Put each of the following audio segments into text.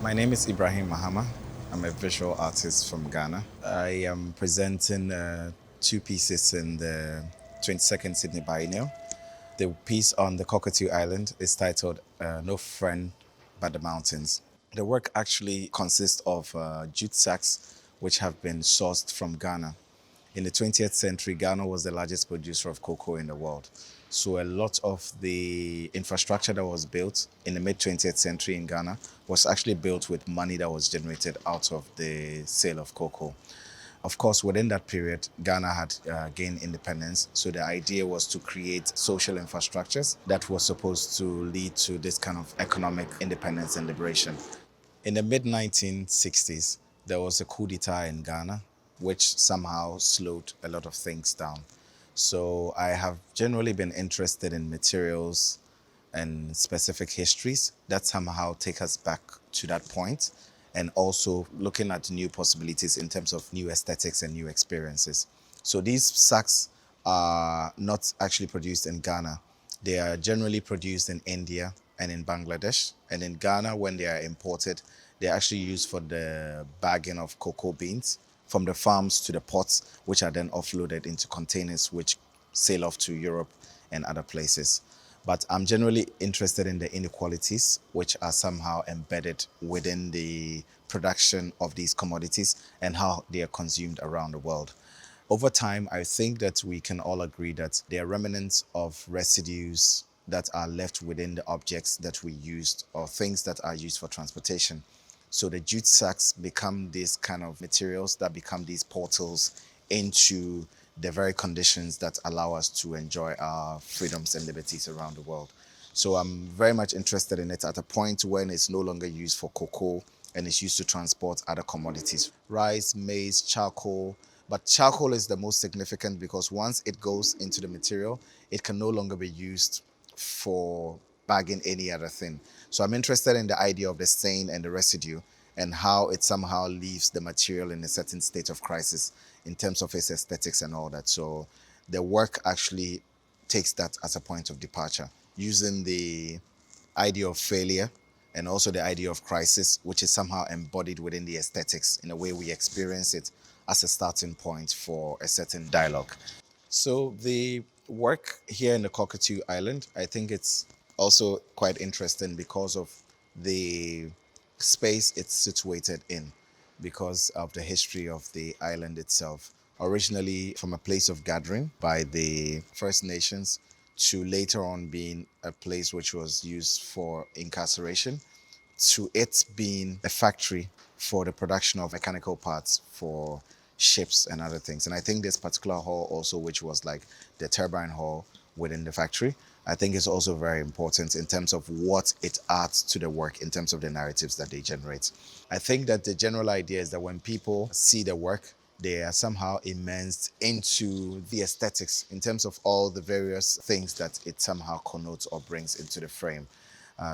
My name is Ibrahim Mahama. I'm a visual artist from Ghana. I am presenting two pieces in the 22nd Sydney Biennale. The piece on the Cockatoo Island is titled No Friend But the Mountains. The work actually consists of jute sacks which have been sourced from Ghana. In the 20th century, Ghana was the largest producer of cocoa in the world. So a lot of the infrastructure that was built in the mid 20th century in Ghana was actually built with money that was generated out of the sale of cocoa. Of course, within that period, Ghana had gained independence. So the idea was to create social infrastructures that was supposed to lead to this kind of economic independence and liberation. In the mid 1960s, there was a coup d'etat in Ghana, which somehow slowed a lot of things down. So I have generally been interested in materials and specific histories that somehow take us back to that point, and also looking at new possibilities in terms of new aesthetics and new experiences. So these sacks are not actually produced in Ghana. They are generally produced in India and in Bangladesh. And in Ghana, when they are imported, they're actually used for the bagging of cocoa beans from the farms to the ports, which are then offloaded into containers which sail off to Europe and other places. But I'm generally interested in the inequalities which are somehow embedded within the production of these commodities and how they are consumed around the world. Over time, I think that we can all agree that there are remnants of residues that are left within the objects that we used or things that are used for transportation. So the jute sacks become these kind of materials that become these portals into the very conditions that allow us to enjoy our freedoms and liberties around the world. So I'm very much interested in it at a point when it's no longer used for cocoa and it's used to transport other commodities. Rice, maize, charcoal. But charcoal is the most significant because once it goes into the material, it can no longer be used for bagging any other thing. So I'm interested in the idea of the stain and the residue and how it somehow leaves the material in a certain state of crisis in terms of its aesthetics and all that. So the work actually takes that as a point of departure, using the idea of failure and also the idea of crisis, which is somehow embodied within the aesthetics in a way we experience it as a starting point for a certain dialogue. So the work here in the Cockatoo Island, I think it's also quite interesting because of the space it's situated in, because of the history of the island itself. Originally from a place of gathering by the First Nations to later on being a place which was used for incarceration to it being a factory for the production of mechanical parts for ships and other things. And I think this particular hall also, which was like the turbine hall within the factory, I think is also very important in terms of what it adds to the work in terms of the narratives that they generate. I think that the general idea is that when people see the work, they are somehow immersed into the aesthetics in terms of all the various things that it somehow connotes or brings into the frame.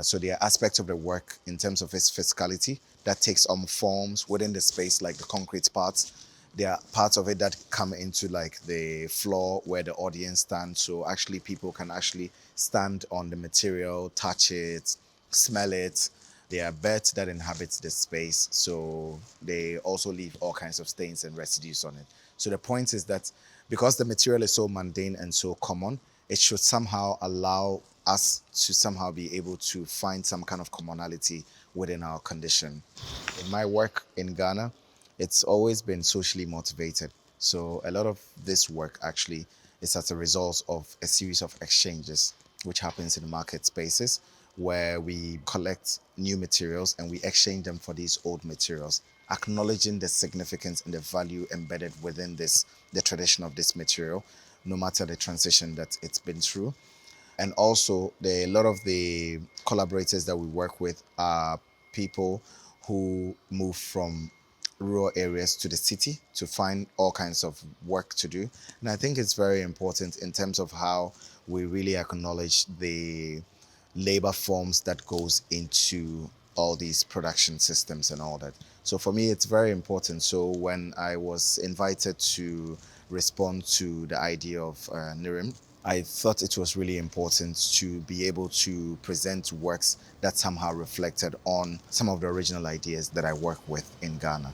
So there are aspects of the work in terms of its physicality that takes on forms within the space, like the concrete parts. There are parts of it that come into like the floor where the audience stands. So actually people can actually stand on the material, touch it, smell it. There are birds that inhabit the space. So they also leave all kinds of stains and residues on it. So the point is that because the material is so mundane and so common, it should somehow allow us to somehow be able to find some kind of commonality within our condition. In my work in Ghana, it's always been socially motivated. So a lot of this work actually is as a result of a series of exchanges which happens in market spaces where we collect new materials and we exchange them for these old materials, acknowledging the significance and the value embedded within this, the tradition of this material, no matter the transition that it's been through. And also, a lot of the collaborators that we work with are people who move from rural areas to the city to find all kinds of work to do. And I think it's very important in terms of how we really acknowledge the labor forms that goes into all these production systems and all that. So for me, it's very important. So when I was invited to respond to the idea of NIRIM, I thought it was really important to be able to present works that somehow reflected on some of the original ideas that I work with in Ghana.